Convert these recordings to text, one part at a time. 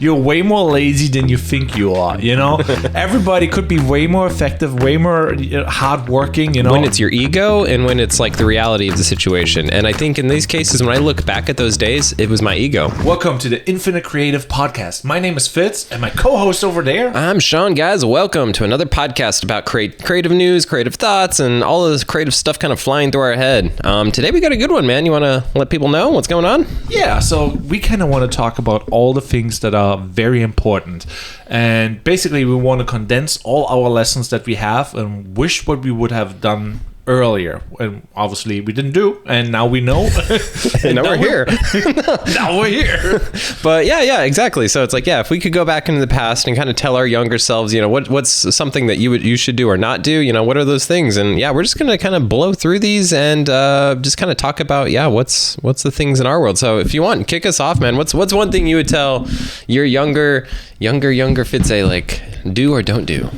you're way more lazy than you think you are, you know? Everybody could be way more effective, way more hardworking, you know? When it's your ego and when it's like the reality of the situation. And I think in these cases, when I look back at those days, it was my ego. Welcome to the Infinite Creative Podcast. My name is Fitz, and my co-host over there... I'm Sean, guys. Welcome to another podcast about creative news, creative thoughts, and all of this creative stuff kind of flying through our head. Today we got a good one, man. You want to let people know what's going on? Yeah, so we kind of want to talk about all the things that are very important. And basically, we want to condense all our lessons that we have and wish what we would have done earlier, and obviously we didn't do, and now we know. And now we're here. Now we're here. But yeah, exactly. So it's like, yeah, if we could go back into the past and kind of tell our younger selves, you know, what's something that you should do or not do, you know, what are those things? And yeah, we're just gonna kind of blow through these and just kind of talk about, yeah, what's the things in our world. So if you want, kick us off, man. What's one thing you would tell your younger Fitze, like, do or don't do?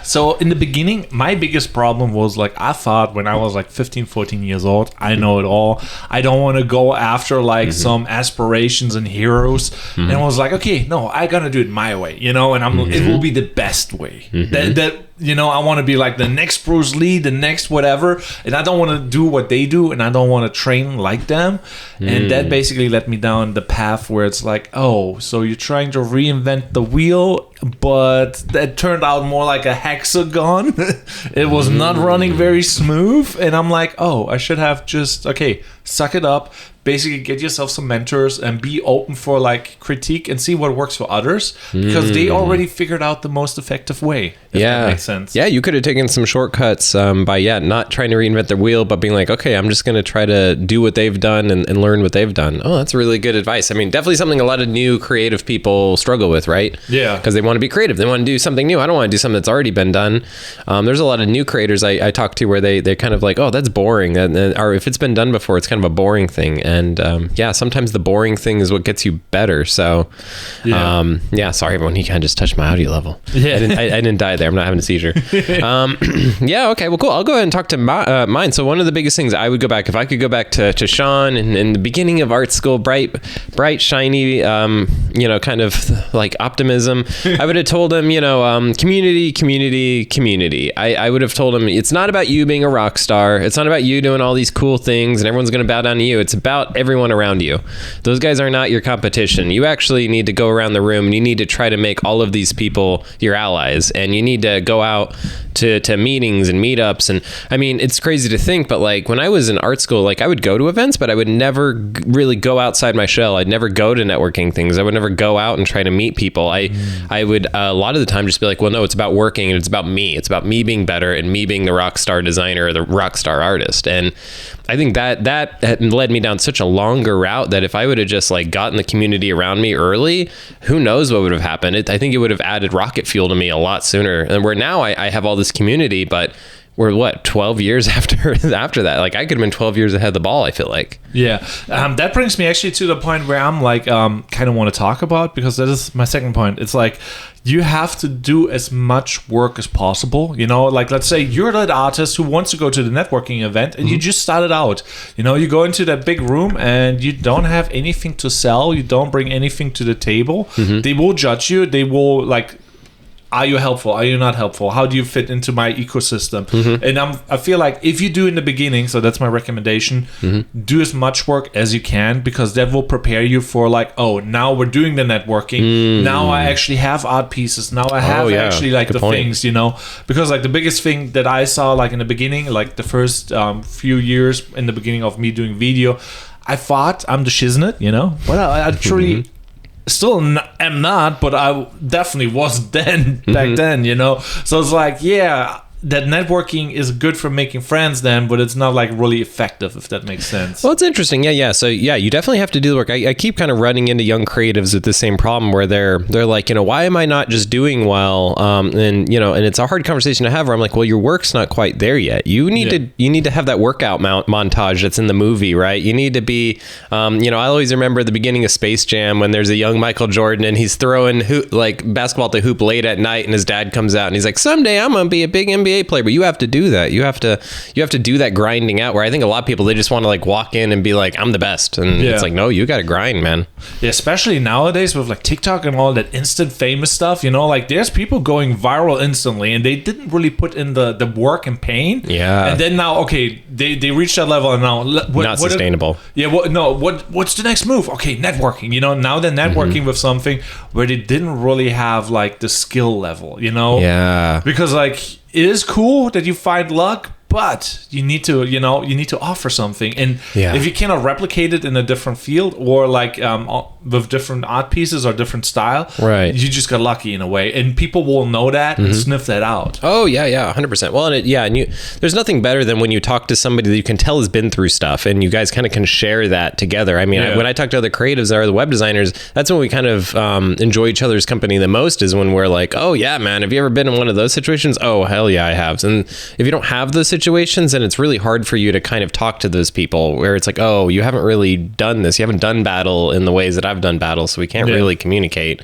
So in the beginning, my biggest problem was like, I thought when I was like 15, 14 years old, I know it all. I don't want to go after like some aspirations and heroes. And I was like, okay, no, I gotta do it my way, you know, and it will be the best way. That you know, I want to be like the next Bruce Lee, the next whatever, and I don't want to do what they do, and I don't want to train like them. And that basically led me down the path where it's like, oh, so you're trying to reinvent the wheel, but that turned out more like a hexagon. It was not running very smooth, and I'm like, oh, I should have just, okay, suck it up, basically get yourself some mentors and be open for like critique and see what works for others, because they already figured out the most effective way, if that makes sense. Yeah, you could have taken some shortcuts by not trying to reinvent the wheel, but being like, okay, I'm just going to try to do what they've done and learn what they've done. Oh, that's really good advice. I mean, definitely something a lot of new creative people struggle with, right? Yeah. Because they want to be creative. They want to do something new. I don't want to do something that's already been done. There's a lot of new creators I talk to where they're kind of like, oh, that's boring. Or if it's been done before, it's kind of a boring thing. And sometimes the boring thing is what gets you better. So sorry everyone, he kind of just touched my audio level. I didn't die there. I'm not having a seizure. Okay, well, cool. I'll go ahead and talk to mine. So one of the biggest things I would go back, if I could go back to Sean in the beginning of art school, bright, shiny, kind of like optimism, I would have told him, community. I would have told him, it's not about you being a rock star. It's not about you doing all these cool things and everyone's going to bow down to you. It's about everyone around you. Those guys are not your competition. You actually need to go around the room and you need to try to make all of these people your allies, and you need to go out to meetings and meetups. And I mean, it's crazy to think, but like when I was in art school, like I would go to events, but I would never really go outside my shell. I'd never go to networking things. I would never go out and try to meet people. I would a lot of the time just be like, well, no, it's about working and it's about me. It's about me being better and me being the rock star designer or the rock star artist. And I think that led me down such a longer route that if I would have just like gotten the community around me early, who knows what would have happened. I think it would have added rocket fuel to me a lot sooner. And where now I have all this community, but we're 12 years after that. Like I could have been 12 years ahead of the ball, I feel like. Yeah. That brings me actually to the point where I'm like, kind of want to talk about, because that is my second point. It's like, you have to do as much work as possible. You know, like let's say you're that artist who wants to go to the networking event and you just started out. You know, you go into that big room and you don't have anything to sell. You don't bring anything to the table. They will judge you. They will like, are you helpful? Are you not helpful? How do you fit into my ecosystem? And I feel like if you do in the beginning, so that's my recommendation, do as much work as you can, because that will prepare you for like, oh, now we're doing the networking. Now I actually have art pieces. Now I have actually like the things, you know, because like the biggest thing that I saw like in the beginning, like the first few years in the beginning of me doing video, I thought I'm the shiznit, you know, but I truly... still am not, but I definitely was then back then, you know. So it's like, yeah, that networking is good for making friends then, but it's not like really effective, if that makes sense. Well, it's interesting. Yeah. So yeah, you definitely have to do the work. I keep kind of running into young creatives with the same problem where they're like, you know, why am I not just doing well? And you know, and it's a hard conversation to have where I'm like, well, your work's not quite there yet. You need to have that workout montage that's in the movie, right? You need to be, you know, I always remember the beginning of Space Jam when there's a young Michael Jordan and he's throwing basketball at the hoop late at night, and his dad comes out and he's like, someday I'm gonna be a big NBA A player, but you have to do that. You have to do that grinding out, where I think a lot of people, they just want to like walk in and be like, I'm the best. And it's like, no, you got to grind, man. Yeah, especially nowadays with like TikTok and all that instant famous stuff, like there's people going viral instantly and they didn't really put in the work and pain. Yeah. And then now, okay, they reached that level and now not sustainable. What's the next move? Okay, networking. Now they're networking with something where they didn't really have like the skill level. Yeah. Because like it is cool that you find luck, but you need to offer something, and if you cannot replicate it in a different field or like with different art pieces or different style, right, you just got lucky in a way, and people will know that and sniff that out. Oh yeah, 100%. Well, and there's nothing better than when you talk to somebody that you can tell has been through stuff, and you guys kind of can share that together. I mean, when I talk to other creatives or the web designers, that's when we kind of enjoy each other's company the most, is when we're like, oh yeah, man, have you ever been in one of those situations? Oh hell yeah, I have. And if you don't have those situations, then it's really hard for you to kind of talk to those people, where it's like, oh, you haven't really done this, you haven't done battle in the ways that I've done battle, so we can't really communicate.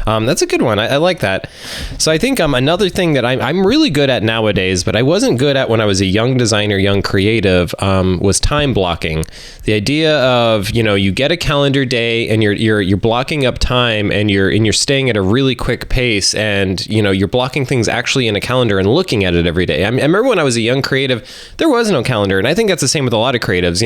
That's a good one. I like that. So I think another thing that I'm really good at nowadays, but I wasn't good at when I was a young designer, young creative, was time blocking. The idea of, you get a calendar day and you're blocking up time, and you're staying at a really quick pace, and you're blocking things actually in a calendar and looking at it every day. I remember when I was a young creative, there was no calendar, and I think that's the same with a lot of creatives.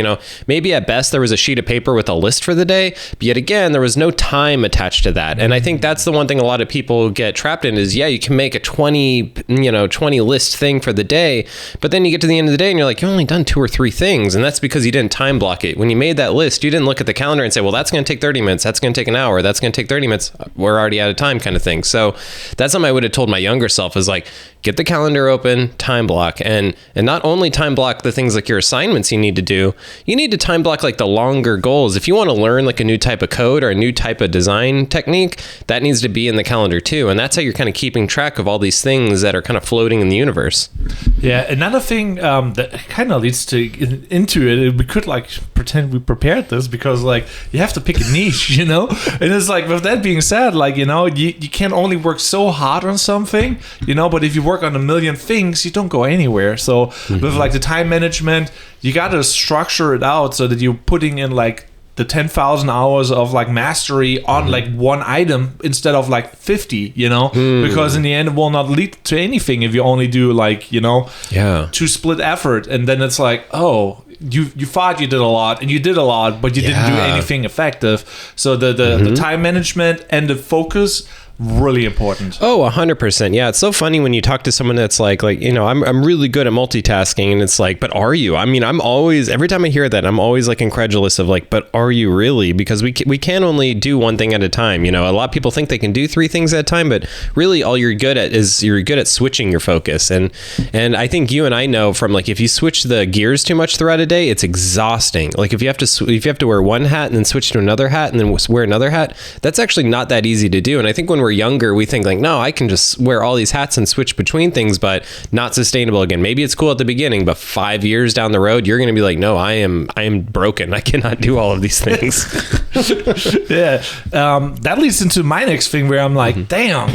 Maybe at best there was a sheet of paper with a list for the day, but yet again there was no time attached to that. And I think that's the one thing a lot of people get trapped in is, you can make a 20 list thing for the day, but then you get to the end of the day and you're like, you only done 2 or 3 things, and that's because you didn't time block it. When you made that list, you didn't look at the calendar and say, well, that's going to take 30 minutes, that's going to take an hour, that's going to take 30 minutes, we're already out of time, kind of thing. So that's something I would have told my younger self, is like, get the calendar open, time block, and not only time block the things like your assignments you need to do, you need to time block like the longer goals. If you want to learn like a new type of code or a new type of design technique, that needs to be in the calendar too. And that's how you're kind of keeping track of all these things that are kind of floating in the universe. Yeah, another thing that kind of leads into it, we could like pretend we prepared this, because like you have to pick a niche, and it's like, with that being said, like, you can't only work so hard on something, but if you work on a million things, you don't go anywhere. So with like the time management, you got to structure it out so that you're putting in like the 10,000 hours of like mastery on like one item instead of like 50, because in the end it will not lead to anything if you only do like, 2 split effort, and then it's like, oh, you thought you did a lot and you did a lot, but you didn't do anything effective. So the time management and the focus, really important. Oh, 100%. Yeah, it's so funny when you talk to someone that's like I'm really good at multitasking, and it's like, but are you? I mean, I'm always, every time I hear that, I'm always like incredulous of like, but are you really? Because we can only do one thing at a time. A lot of people think they can do 3 things at a time, but really all you're good at is you're good at switching your focus. And I think you and I know from like, if you switch the gears too much throughout a day, it's exhausting. Like if you have to wear one hat and then switch to another hat and then wear another hat, that's actually not that easy to do. And I think when we're younger, we think like, no, I can just wear all these hats and switch between things, but not sustainable. Again, maybe it's cool at the beginning, but 5 years down the road, you're going to be like, no, I am broken. I cannot do all of these things. Yeah. That leads into my next thing, where I'm like, damn,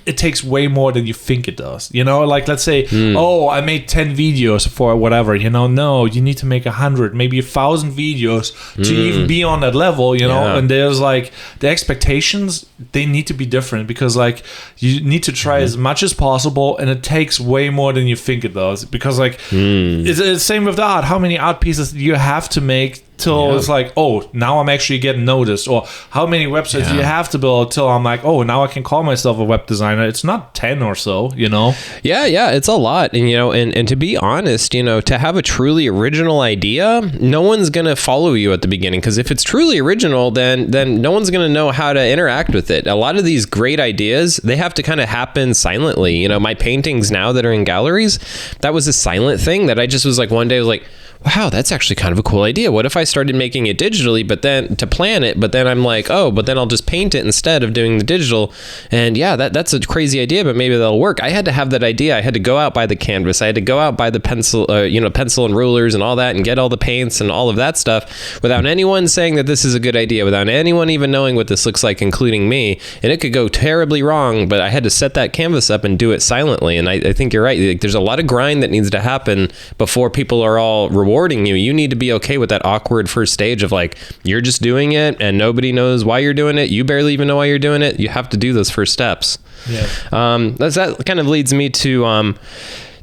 it takes way more than you think it does. Like let's say, oh, I made 10 videos for whatever, no, you need to make 100, maybe 1,000 videos to even be on that level, and there's like the expectations, they need to be different, because like you need to try as much as possible, and it takes way more than you think it does, because like it's the same with the art. How many art pieces do you have to make till it's like, oh, now I'm actually getting noticed? Or how many websites do you have to build till I'm like, oh, now I can call myself a web designer? It's not 10 or so, Yeah, it's a lot. And and to be honest, to have a truly original idea, no one's gonna follow you at the beginning, because if it's truly original, then no one's gonna know how to interact with it. A lot of these great ideas, they have to kind of happen silently. My paintings now that are in galleries, that was a silent thing that I just was like, one day I was like, wow, that's actually kind of a cool idea. What if I started making it digitally, but then to plan it, but then I'm like, oh, but then I'll just paint it instead of doing the digital. And yeah, that's a crazy idea, but maybe that'll work. I had to have that idea. I had to go out, buy the canvas. I had to go out, buy the pencil, pencil and rulers and all that, and get all the paints and all of that stuff without anyone saying that this is a good idea, without anyone even knowing what this looks like, including me. And it could go terribly wrong, but I had to set that canvas up and do it silently. And I think you're right. Like, there's a lot of grind that needs to happen before people are all rewarding you. You need to be okay with that awkward first stage of like, you're just doing it and nobody knows why you're doing it. You barely even know why you're doing it. You have to do those first steps. Yeah. That kind of leads me to,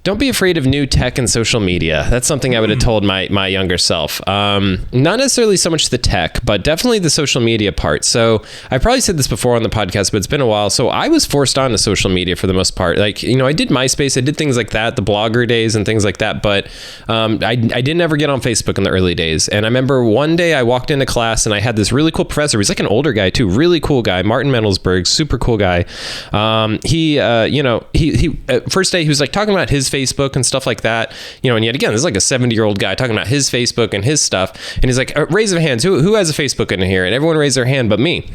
don't be afraid of new tech and social media. That's something I would have told my younger self. Not necessarily so much the tech, but definitely the social media part. So I probably said this before on the podcast, but it's been a while. So I was forced onto social media for the most part. Like, I did MySpace, I did things like that, the blogger days and things like that. But I didn't ever get on Facebook in the early days. And I remember one day I walked into class and I had this really cool professor. He's like an older guy too, really cool guy, Martin Mendelsberg, super cool guy. He first day he was like talking about his Facebook and stuff like that, and yet again, this is like a 70-year-old guy talking about his Facebook and his stuff. And he's like, raise of hands, who has a Facebook in here? And everyone raised their hand but me.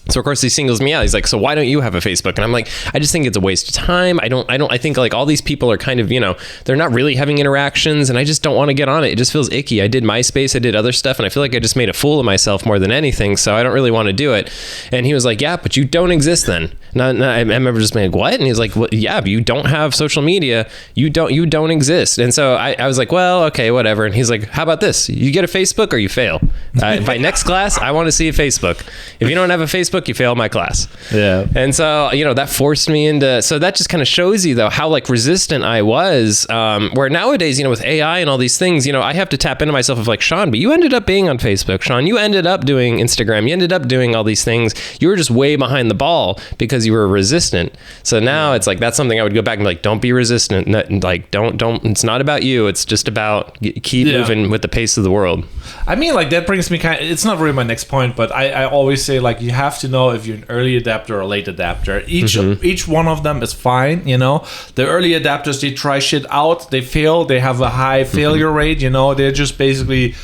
So of course he singles me out. He's like, so why don't you have a Facebook? And I'm like, I just think it's a waste of time. I think like all these people are kind of, they're not really having interactions and I just don't want to get on it. It just feels icky. I did MySpace, I did other stuff, and I feel like I just made a fool of myself more than anything. So I don't really want to do it. And he was like, yeah, but you don't exist then. And I remember just being like, what? And he was like, well, yeah, but you don't have social media. You don't exist. And so I was like, well, okay, whatever. And he's like, how about this? You get a Facebook or you fail. By next class, I want to see a Facebook. If you don't have a Facebook, you fail my class. Yeah. And so, that forced me into, so that just kind of shows you though, how like resistant I was, where nowadays, with AI and all these things, I have to tap into myself of like, Sean, but you ended up being on Facebook. Sean, you ended up doing Instagram. You ended up doing all these things. You were just way behind the ball because you were resistant. So now it's like, that's something I would go back and be like, don't be resistant. Like, don't, it's not about you. It's just about keep moving with the pace of the world. I mean, like that brings me it's not really my next point, but I always say like, you have to know if you're an early adapter or a late adapter. Each one of them is fine. The early adapters, they try shit out, they fail, they have a high failure rate. They're just basically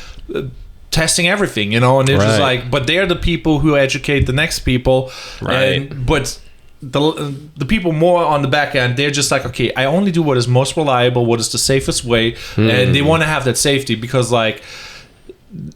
testing everything, and they're just like, but they're the people who educate the next people. But the people more on the back end, they're just like, okay, I only do what is most reliable, what is the safest way, and they want to have that safety because like,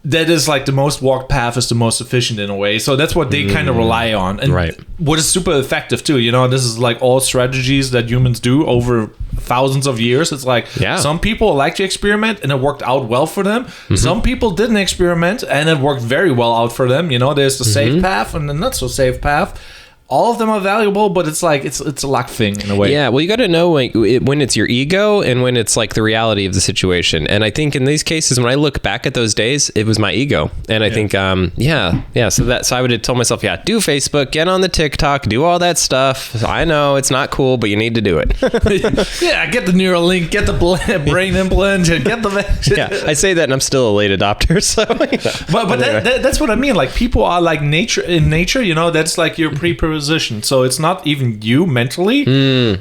that is like the most walked path is the most efficient in a way. So that's what they kind of rely on. And what is super effective too, this is like all strategies that humans do over thousands of years. It's like some people like to experiment and it worked out well for them. Some people didn't experiment and it worked very well out for them. There's the safe path and the not so safe path. All of them are valuable, but it's like it's a luck thing in a way. Yeah, well, you got to know when it's your ego and when it's like the reality of the situation. And I think in these cases, when I look back at those days, it was my ego. And I think, So I would have told myself, do Facebook, get on the TikTok, do all that stuff. I know it's not cool, but you need to do it. Get the neural link, get the brain implant, get the. I say that, and I'm still a late adopter. So, but that's what I mean. Like people are like nature. That's like your preposition. So it's not even you mentally.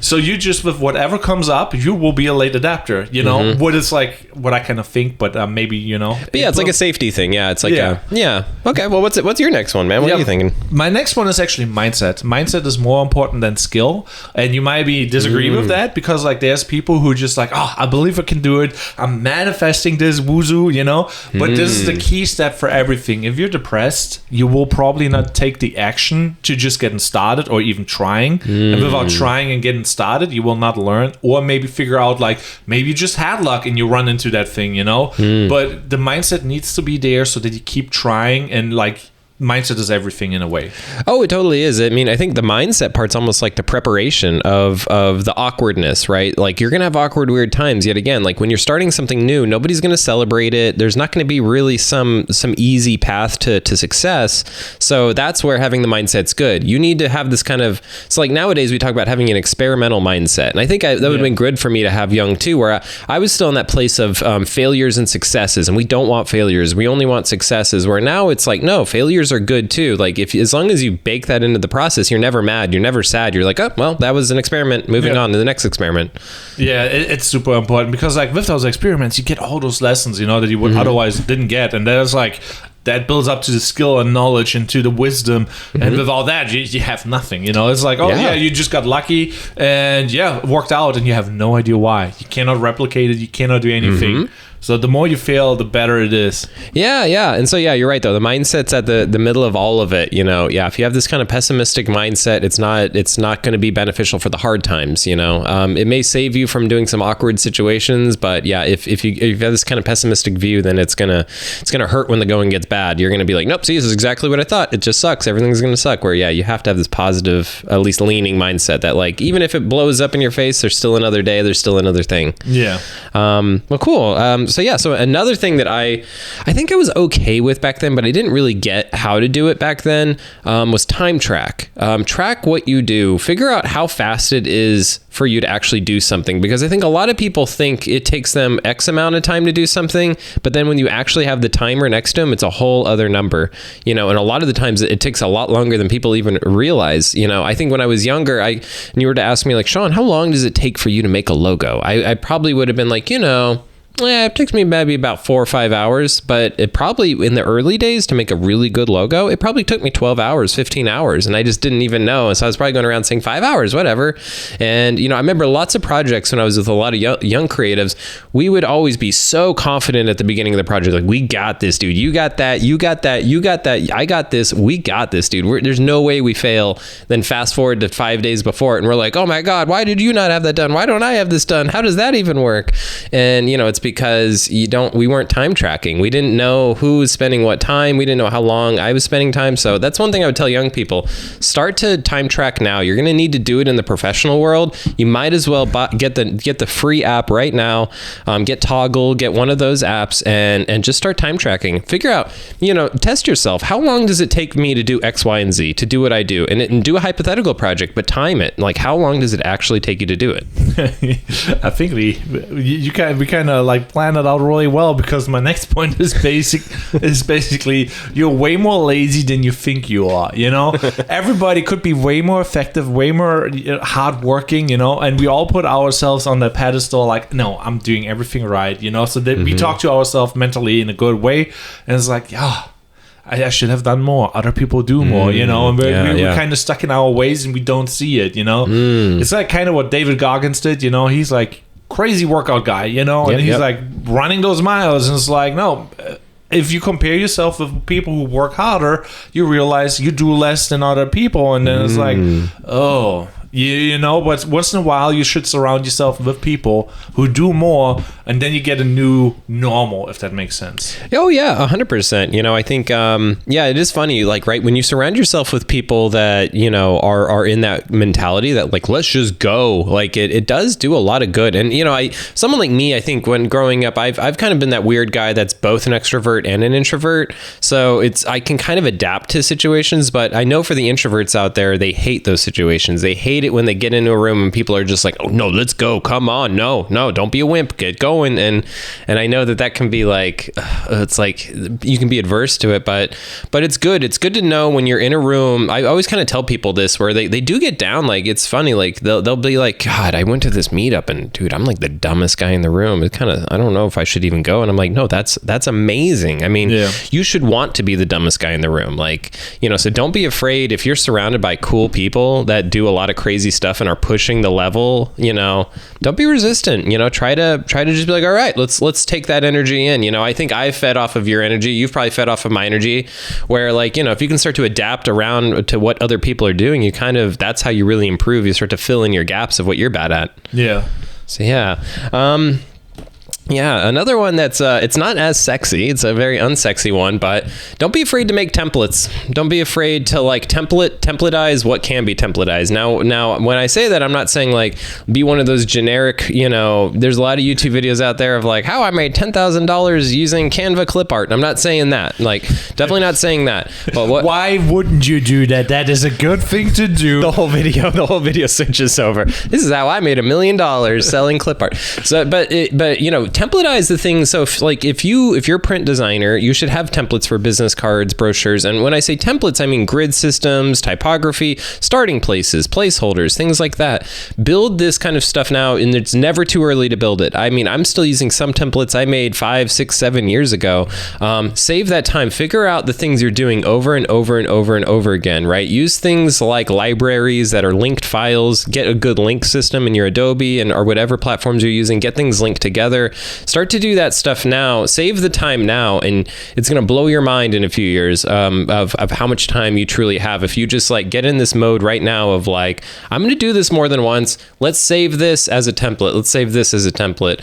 So you just, with whatever comes up, you will be a late adapter. What is like what I kind of think, but maybe But it's like a safety thing. Yeah, it's like okay. Well, what's your next one, man? What are you thinking? My next one is actually mindset. Mindset is more important than skill, and you might be disagree with that because like there's people who just like, oh, I believe I can do it. I'm manifesting this woozy, But this is the key step for everything. If you're depressed, you will probably not take the action to just get started or even trying. And without trying and getting started, you will not learn or maybe figure out like maybe you just had luck and you run into that thing, But the mindset needs to be there so that you keep trying and like mindset is everything in a way. Oh, it totally is. I mean, I think the mindset part's almost like the preparation of the awkwardness, right? Like you're going to have awkward, weird times yet again. Like when you're starting something new, nobody's going to celebrate it. There's not going to be really some easy path to success. So that's where having the mindset's good. You need to have this kind of, so like nowadays we talk about having an experimental mindset. And I think that would have been good for me to have young too, where I was still in that place of failures and successes. And we don't want failures. We only want successes, where now it's like, no, failures are good too. Like as long as you bake that into the process, you're never mad, you're never sad. You're like, oh, well, that was an experiment. Moving on to the next experiment. Yeah, it's super important because like with those experiments, you get all those lessons, that you would otherwise didn't get, and there's like that builds up to the skill and knowledge and to the wisdom, and with all that you have nothing. It's like, you just got lucky and it worked out, and you have no idea why. You cannot replicate it, you cannot do anything. So the more you fail, the better it is. Yeah. And so, you're right, though. The mindset's at the middle of all of it. If you have this kind of pessimistic mindset, it's not going to be beneficial for the hard times. It may save you from doing some awkward situations, but if you have this kind of pessimistic view, then it's gonna hurt when the going gets bad. You're gonna be like, nope, see, this is exactly what I thought. It just sucks. Everything's gonna suck. Where you have to have this positive, at least leaning mindset that like even if it blows up in your face, there's still another day. There's still another thing. Yeah. Well, cool. So another thing that I think I was okay with back then, but I didn't really get how to do it back then, was time track. Track what you do. Figure out how fast it is for you to actually do something, because I think a lot of people think it takes them X amount of time to do something, but then when you actually have the timer next to them, it's a whole other number, and a lot of the times it takes a lot longer than people even realize. I think when I was younger, and you were to ask me like, Sean, how long does it take for you to make a logo? I probably would have been like, it takes me maybe about 4 or 5 hours, but it probably in the early days to make a really good logo, it probably took me 12 hours, 15 hours. And I just didn't even know. So I was probably going around saying 5 hours, whatever. And, I remember lots of projects when I was with a lot of young creatives, we would always be so confident at the beginning of the project. Like, we got this, dude. You got that. You got that. You got that. I got this. We got this, dude. There's no way we fail. Then fast forward to 5 days before it, and we're like, oh my God, why did you not have that done? Why don't I have this done? How does that even work? And, it's because we weren't time tracking. We didn't know who was spending what time. We didn't know how long I was spending time. So that's one thing I would tell young people. Start to time track now. You're going to need to do it in the professional world. You might as well get the free app right now. Get Toggle, get one of those apps, and just start time tracking. Figure out, test yourself. How long does it take me to do X, Y, and Z, to do what I do? And do a hypothetical project, but time it. Like, how long does it actually take you to do it? I think we kind of like plan it out really well, because my next point is basically you're way more lazy than you think you are. Everybody could be way more effective, way more hardworking, and we all put ourselves on the pedestal like, no, I'm doing everything right, so that we talk to ourselves mentally in a good way, and it's like, I should have done more. Other people do more, and we're kind of stuck in our ways and we don't see it, It's like kind of what David Goggins did, he's like crazy workout guy, and he's like running those miles, and it's like, no, if you compare yourself with people who work harder, you realize you do less than other people, and then it's like, oh, but once in a while you should surround yourself with people who do more, and then you get a new normal, if that makes sense. Oh yeah, 100%. I think it is funny, like, right, when you surround yourself with people that are in that mentality that like, let's just go, like it does do a lot of good. And someone like me, I think when growing up, I've kind of been that weird guy that's both an extrovert and an introvert, so I can kind of adapt to situations. But I know for the introverts out there, they hate those situations. They hate it when they get into a room and people are just like, oh no, let's go, come on, no, don't be a wimp, get going. And I know that can be like, it's like you can be adverse to it, but it's good to know when you're in a room. I always kind of tell people this, where they do get down, like it's funny, like they'll be like, God, I went to this meetup and dude, I'm like the dumbest guy in the room. It kind of, I don't know if I should even go. And I'm like, no, that's amazing. I mean, you should want to be the dumbest guy in the room, like, so don't be afraid if you're surrounded by cool people that do a lot of crazy stuff and are pushing the level, don't be resistant, try to just be like, all right, let's take that energy in. I think I've fed off of your energy. You've probably fed off of my energy, where like, if you can start to adapt around to what other people are doing, that's how you really improve. You start to fill in your gaps of what you're bad at. Yeah. So yeah. Yeah, another one that's it's not as sexy. It's a very unsexy one, but don't be afraid to make templates. Don't be afraid to like templatize what can be templatized. Now, when I say that, I'm not saying like be one of those generic, there's a lot of YouTube videos out there of like how I made $10,000 using Canva clip art. I'm not saying that. Like, definitely not saying that. But what? Why wouldn't you do that? That is a good thing to do. The whole video switches over. This is how I made $1 million selling clip art. So, but templatize the thing. So if you're a print designer, you should have templates for business cards, brochures. And when I say templates, I mean grid systems, typography, starting places, placeholders, things like that. Build this kind of stuff now, and it's never too early to build it. I mean, I'm still using some templates I made 5, 6, 7 years ago. Save that time. Figure out the things you're doing over and over and over and over again, right? Use things like libraries that are linked files. Get a good link system in your Adobe or whatever platforms you're using. Get things linked together. Start to do that stuff now. Save the time now, and it's going to blow your mind in a few years of how much time you truly have. If you just like get in this mode right now of like, I'm going to do this more than once. Let's save this as a template. Let's save this as a template.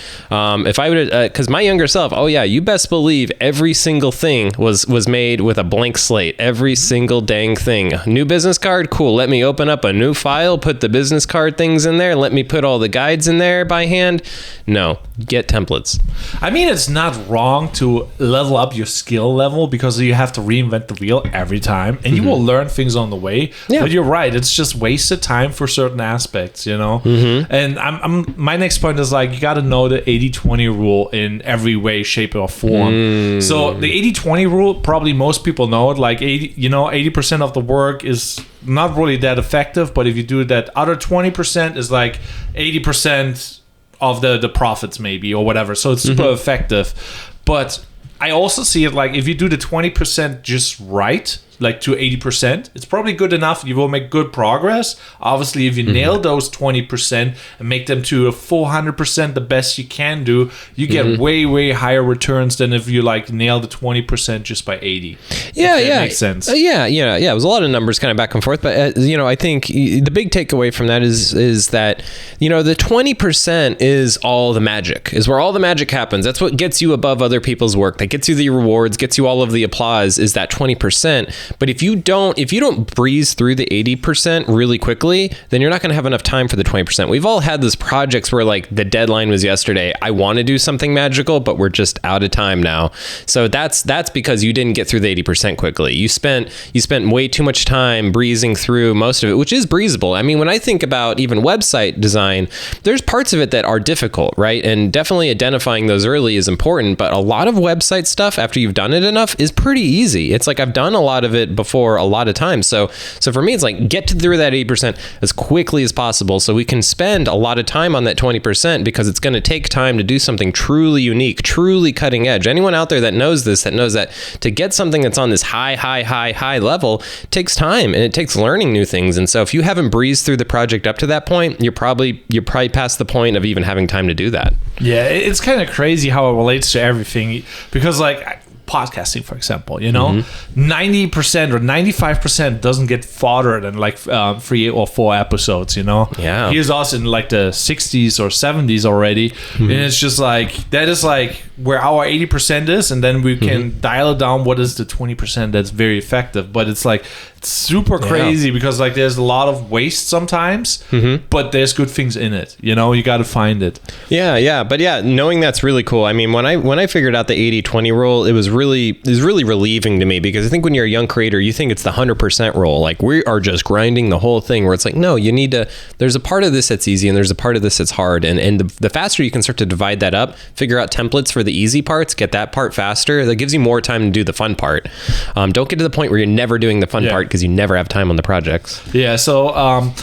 If I would, because my younger self, oh yeah, you best believe every single thing was made with a blank slate. Every single dang thing. New business card, cool. Let me open up a new file, put the business card things in there. Let me put all the guides in there by hand. No, get templates. I mean, it's not wrong to level up your skill level because you have to reinvent the wheel every time, and you will learn things on the way. Yeah. But you're right; it's just wasted time for certain aspects, you know. And my next point is like you got to know the 80-20 rule in every way, shape, or form. So the 80-20 rule, probably most people know it. Like 80% of the work is not really that effective, but if you do that other 20% is like 80% of the profits maybe or whatever. So it's super effective. But I also see it like if you do the 20% just right, like to 80%, it's probably good enough. You will make good progress. Obviously, if you nail those 20% and make them to a 400%, the best you can do, you get way, way higher returns than if you like nail the 20% just by 80. Yeah, that makes sense. Yeah. It was a lot of numbers kind of back and forth, but I think the big takeaway from that is that, the 20% is all the magic, is where all the magic happens. That's what gets you above other people's work. That gets you the rewards, gets you all of the applause, is that 20%. But if you don't breeze through the 80% really quickly, then you're not going to have enough time for the 20%. We've all had those projects where like the deadline was yesterday. I want to do something magical, but we're just out of time now. So that's because you didn't get through the 80% quickly. You spent way too much time breezing through most of it, which is breezable. I mean, when I think about even website design, there's parts of it that are difficult, right? And definitely identifying those early is important, but a lot of website stuff after you've done it enough is pretty easy. It's like I've done a lot of it before a lot of times. So for me, it's like get through that 80% as quickly as possible so we can spend a lot of time on that 20% because it's going to take time to do something truly unique, truly cutting edge. Anyone out there that knows this, that knows that to get something that's on this high level takes time and it takes learning new things. And so if you haven't breezed through the project up to that point, you're probably past the point of even having time to do that. Yeah, it's kind of crazy how it relates to everything because like podcasting, for example, 90% or 95% doesn't get farther than like 3 or 4 episodes, Yeah. Here's us in like the 60s or 70s already. And it's just like, that is like where our 80% is. And then we can dial it down. What is the 20% that's very effective? But it's like, it's super crazy because like there's a lot of waste sometimes, but there's good things in it. You got to find it. Yeah. But yeah, knowing that's really cool. I mean, when I figured out the 80-20 rule, it was really relieving to me because I think when you're a young creator, you think it's the 100% rule. Like we are just grinding the whole thing where it's like, no, you need to, there's a part of this that's easy and there's a part of this that's hard. And the faster you can start to divide that up, figure out templates for the easy parts, get that part faster. That gives you more time to do the fun part. Don't get to the point where you're never doing the fun part because you never have time on the projects. Yeah. So,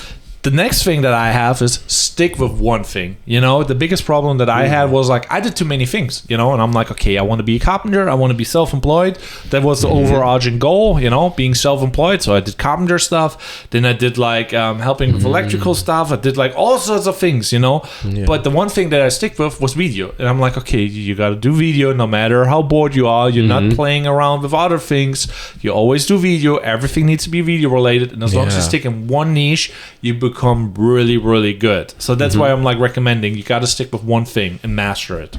the next thing that I have is stick with one thing. The biggest problem that I had was like I did too many things, and I'm like, okay, I want to be a carpenter, I want to be self-employed. That was the overarching goal, being self-employed. So I did carpenter stuff. Then I did like helping with electrical stuff. I did like all sorts of things, But the one thing that I stick with was video. And I'm like, okay, you got to do video no matter how bored you are. You're not playing around with other things. You always do video. Everything needs to be video related. And as long as you stick in one niche, you become really, really good. So that's why I'm like recommending you got to stick with one thing and master it.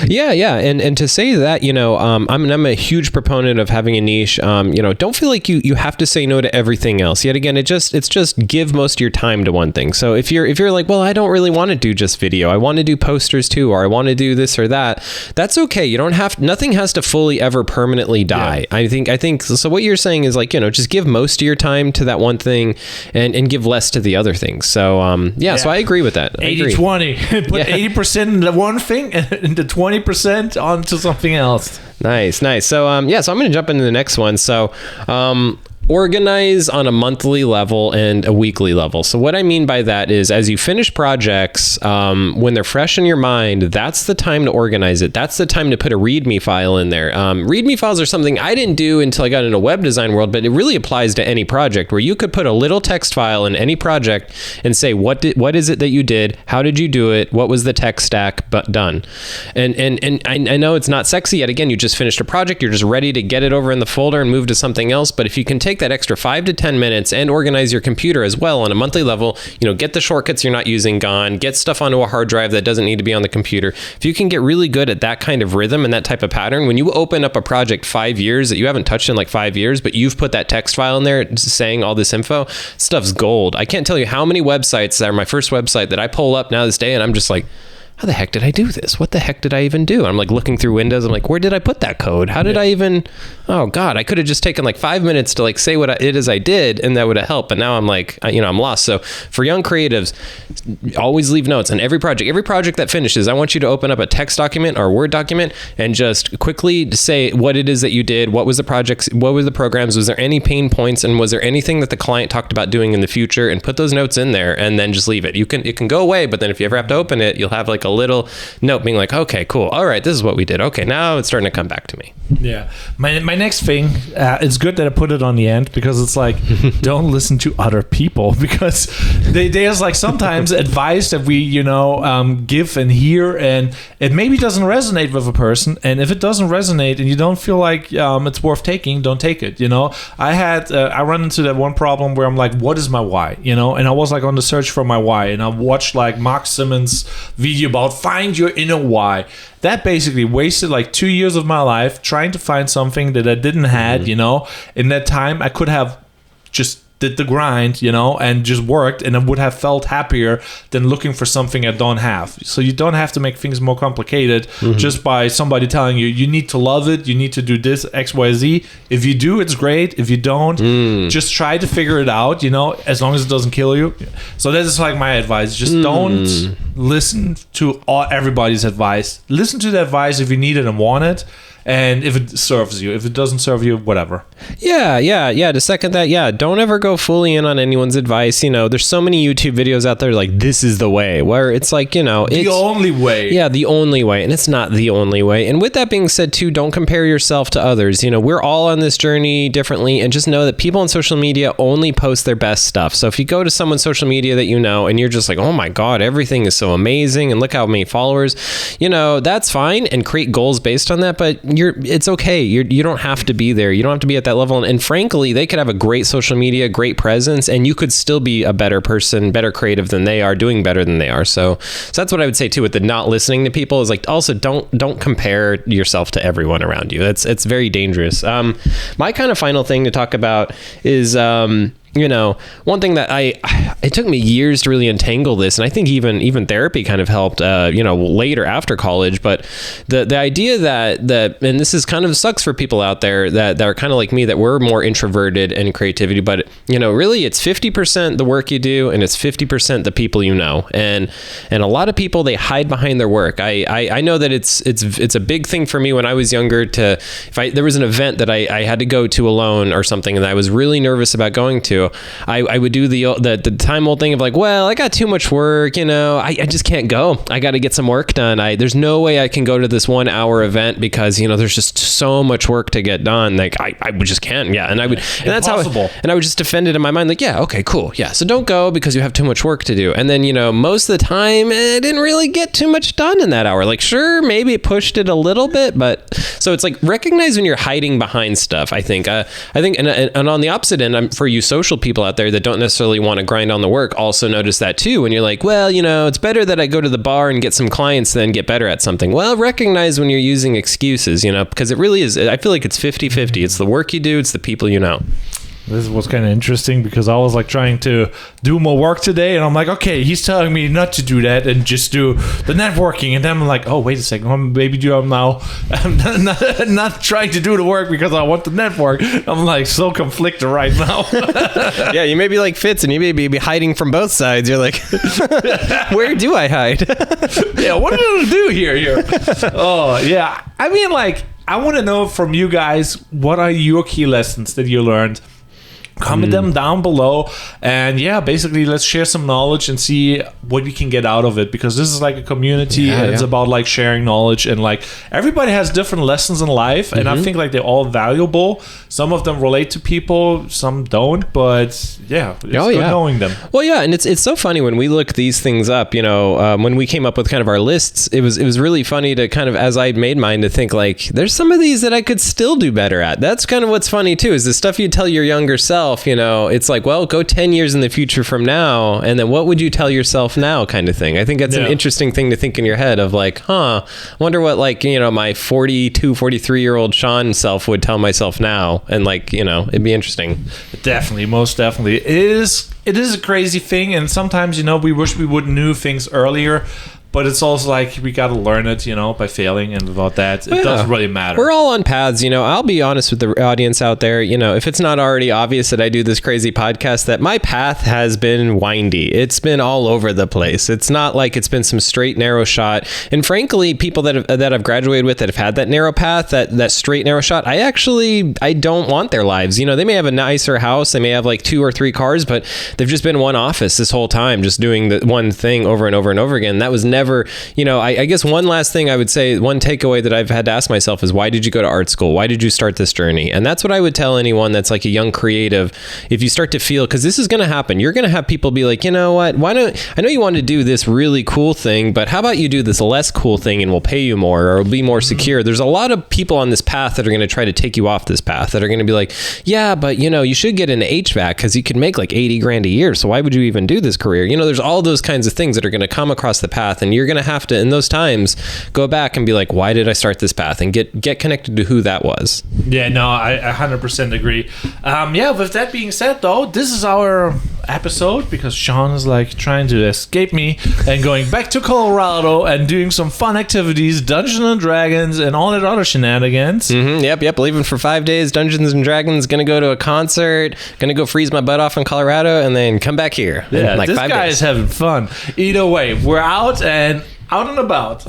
Yeah. And to say that, I'm a huge proponent of having a niche. Don't feel like you have to say no to everything else. Yet again, it's just give most of your time to one thing. So if you're like, well, I don't really want to do just video. I want to do posters too, or I want to do this or that. That's okay. You don't have, nothing has to fully ever permanently die. Yeah. I think so. What you're saying is like, just give most of your time to that one thing and give less to the other other things. So so I agree with that. 80-20. Put 80% into one thing and the 20% onto something else. Nice. So so I'm going to jump into the next one. So organize on a monthly level and a weekly level. So what I mean by that is, as you finish projects, when they're fresh in your mind, that's the time to organize it. That's the time to put a README file in there. README files are something I didn't do until I got into web design world, but it really applies to any project, where you could put a little text file in any project and say, what is it that you did? How did you do it? What was the tech stack? But done. And I know it's not sexy yet. Again, you just finished a project. You're just ready to get it over in the folder and move to something else. But if you can take that extra 5 to 10 minutes and organize your computer as well on a monthly level, get the shortcuts you're not using gone, get stuff onto a hard drive that doesn't need to be on the computer. If you can get really good at that kind of rhythm and that type of pattern, when you open up a project 5 years that you haven't touched in like 5 years, but you've put that text file in there saying all this info, stuff's gold. I can't tell you how many websites that are my first website that I pull up now this day and I'm just like, how the heck did I do this? What the heck did I even do? I'm like looking through Windows. I'm like, where did I put that code? How did I even, oh God, I could have just taken like 5 minutes to like say what it is I did and that would have helped. But now I'm like, I'm lost. So for young creatives, always leave notes on every project. Every project that finishes, I want you to open up a text document or a Word document and just quickly say what it is that you did. What was the projects? What were the programs? Was there any pain points? And was there anything that the client talked about doing in the future? And put those notes in there and then just leave it. It can go away, but then if you ever have to open it, you'll have like a little note being like, okay, cool. All right, this is what we did. Okay, now it's starting to come back to me. Yeah. My next thing, it's good that I put it on the end, because it's like, don't listen to other people, because there's like sometimes advice that we, give and hear, and it maybe doesn't resonate with a person. And if it doesn't resonate and you don't feel like it's worth taking, don't take it. I run into that one problem where I'm like, what is my why? And I was like on the search for my why, and I watched like Mark Simmons' video about find your inner why. That basically wasted like 2 years of my life trying to find something that I didn't had. In that time I could have just did the grind, and just worked, and I would have felt happier than looking for something I don't have. So you don't have to make things more complicated just by somebody telling you need to love it, you need to do this, X, Y, Z. If you do, it's great. If you don't, just try to figure it out, as long as it doesn't kill you. So that is like my advice. Just don't listen to everybody's advice. Listen to the advice if you need it and want it. And if it serves you, if it doesn't serve you, whatever. Yeah. To second that, don't ever go fully in on anyone's advice. There's so many YouTube videos out there like, this is the way, where it's like, it's the only way. Yeah, the only way. And it's not the only way. And with that being said, too, don't compare yourself to others. We're all on this journey differently, and just know that people on social media only post their best stuff. So if you go to someone's social media that and you're just like, oh my God, everything is so amazing, and look how many followers, that's fine, and create goals based on that. But it's okay. You don't have to be there. You don't have to be at that level. And frankly, they could have a great social media, great presence, and you could still be a better person, better creative than they are, doing better than they are. So that's what I would say too, with the not listening to people, is like, also don't compare yourself to everyone around you. It's very dangerous. My kind of final thing to talk about is, one thing that it took me years to really untangle this, and I think even therapy kind of helped, later after college. But the idea that, and this is kind of sucks for people out there that are kind of like me, that we're more introverted in creativity, but really it's 50% the work you do, and it's 50% the people and a lot of people, they hide behind their work. I know that it's a big thing for me when I was younger if there was an event that I had to go to alone or something, and I was really nervous about going to, I would do the time old thing of like, well, I got too much work, I just can't go. I got to get some work done. There's no way I can go to this 1 hour event because, there's just so much work to get done. Like I just can't. Yeah. And I would, and that's impossible. And I would just defend it in my mind. Like, yeah, okay, cool. Yeah. So don't go because you have too much work to do. And then, most of the time I didn't really get too much done in that hour. Like, sure, maybe it pushed it a little bit, but so it's like, recognize when you're hiding behind stuff. I think, and on the opposite end, for you social people out there that don't necessarily want to grind on the work, also notice that too. When you're like, well, it's better that I go to the bar and get some clients than get better at something. Well, recognize when you're using excuses, because it really is, I feel like it's 50-50. It's the work you do, it's the people you know. this was kind of interesting because I was like trying to do more work today, and I'm like, okay, he's telling me not to do that and just do the networking, and then I'm like, oh, wait a second, I'm not trying to do the work because I want the network. I'm like so conflicted right now. Yeah, you may be like Fitz, and you may be hiding from both sides. You're like, where do I hide? Yeah, what am I gonna do here? Oh yeah, I mean, like, I want to know from you guys, what are your key lessons that you learned? Comment them down below, and yeah, basically let's share some knowledge and see what we can get out of it, because this is like a community, and it's about like sharing knowledge, and like everybody has different lessons in life, and I think like they're all valuable. Some of them relate to people, some don't, but yeah, it's good knowing them. Well, yeah, and it's so funny when we look these things up, you know, when we came up with kind of our lists, it was really funny to kind of, as I made mine, to think like there's some of these that I could still do better at. That's kind of what's funny too, is the stuff you tell your younger self. You know, it's like, well, go 10 years in the future from now, and then what would you tell yourself now, kind of thing. I think that's an interesting thing to think in your head of like, I wonder what, like, you know, my 42, 43-year-old Sean self would tell myself now, and like, you know, it'd be interesting. Definitely, most definitely. It is a crazy thing, and sometimes, you know, we wish we would knew things earlier. But it's also like we got to learn it, you know, by failing, and without that, it doesn't really matter. We're all on paths, you know. I'll be honest with the audience out there, you know, if it's not already obvious that I do this crazy podcast, that my path has been windy. It's been all over the place. It's not like it's been some straight, narrow shot. And frankly, people that I've graduated with that have had that narrow path, that straight, narrow shot, I don't want their lives. You know, they may have a nicer house, they may have like 2 or 3 cars, but they've just been one office this whole time, just doing the one thing over and over and over again. That was never, you know, I guess one last thing I would say, one takeaway that I've had to ask myself is, why did you go to art school? Why did you start this journey? And that's what I would tell anyone that's like a young creative. If you start to feel, because this is going to happen, you're going to have people be like, you know what, why don't, I know you want to do this really cool thing, but how about you do this less cool thing and we'll pay you more, or be more secure. There's a lot of people on this path that are going to try to take you off this path, that are going to be like, yeah, but you know, you should get into HVAC because you can make like 80 grand a year. So why would you even do this career? You know, there's all those kinds of things that are going to come across the path, and you're going to have to, in those times, go back and be like, why did I start this path, and get connected to who that was. Yeah, no, I 100% agree. Yeah, with that being said, though, this is our episode, because Sean is like trying to escape me and going back to Colorado and doing some fun activities, Dungeons and Dragons and all that other shenanigans. Yep, leaving for 5 days, Dungeons and Dragons, gonna go to a concert, gonna go freeze my butt off in Colorado, and then come back here. Yeah, like this 5 guy days. is having fun. Either way, we're out and about.